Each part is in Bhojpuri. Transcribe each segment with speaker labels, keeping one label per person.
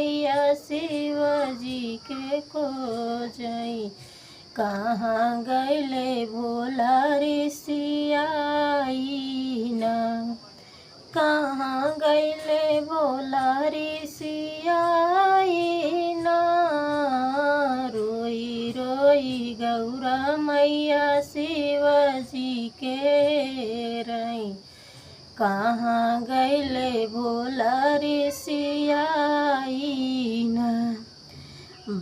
Speaker 1: मैया शिव जी के खोजई। कहाँ गैले भोला ऋषिया ना, कहाँ गैले भोला ऋषिया ना। रोई रोई गौरा मैया शिव जी के रई। कहाँ गैले भोला ऋषिया ना।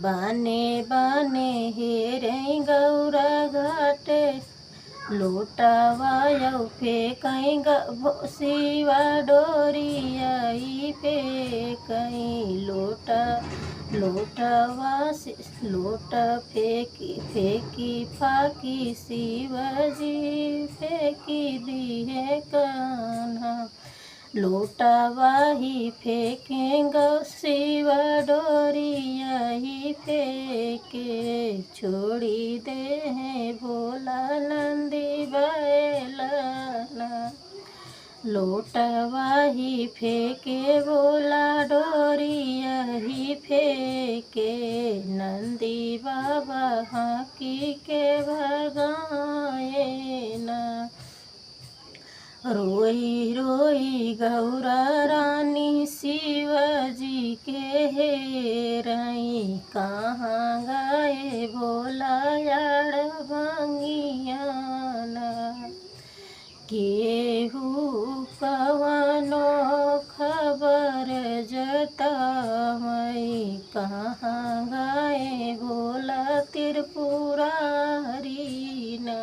Speaker 1: बाने बाने हेरै गौरा घाटे, लोटावायौ फेंकै शिवा डोरियाई फेंकै। लोटा फेंकी फेंकी फाकी शिवजी फेंकी दिए कान्हा। लोटावाही फेंकेंगे शिव डोरियाही फेंके। छोड़ी दे हैं भोला नंदी बैलना। लोटावाही फेंके भोला डोरियाही फेंके। नंदी बाबा हाकी के भगाए ना। रोई रोई गौरा रानी शिव जी के हेरई। कहाँ गए भोला यार भंगियाना। केहू कवनो खबर जतावई। कहाँ गए भोला त्रिपुरारी ना।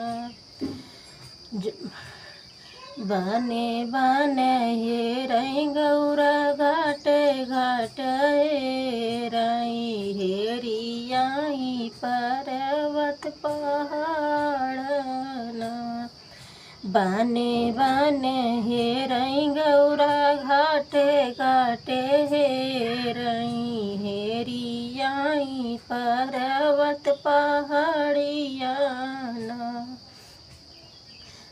Speaker 1: बने बने हेरै गौरा घाटे घाट हेरै। हेरियाई पर्वत पहाड़ना। बने बने हेरै गौरा घाटे घाटे हेरै। हेरियाई पर्वत पहाड़ियाना।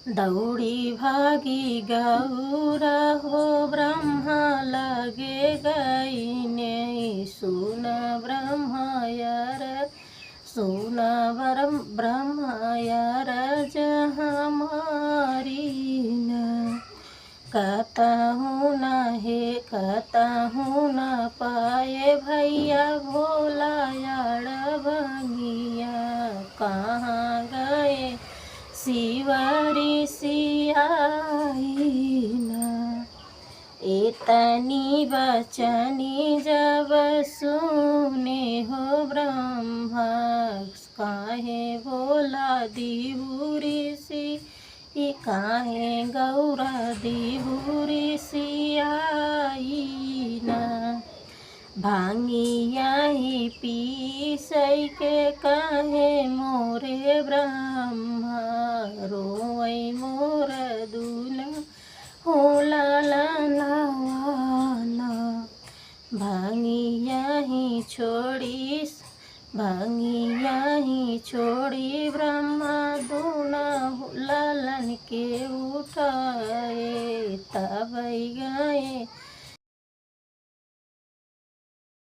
Speaker 1: दौड़ी भागी गौरा हो ब्रह्मा लगे गई ने। सुन ब्रह्मा यार जहाँ मारी न। कहूँ न पाए भैया भोला यार भंगिया। कहाँ गए शिव ऋषिया ना। इतनी बचनी जब सुने हो ब्रह्मा। काहे भोला दिहु ऋषि, काहे गौरा दिहु ऋषिया ना। भांगिया ही पीसै के कहे मोरे ब्रह्मा। रोई मोर दूना होला लाना। भांगिया ही छोड़ी ब्रह्मा दूना लालन के उठाए। तब गए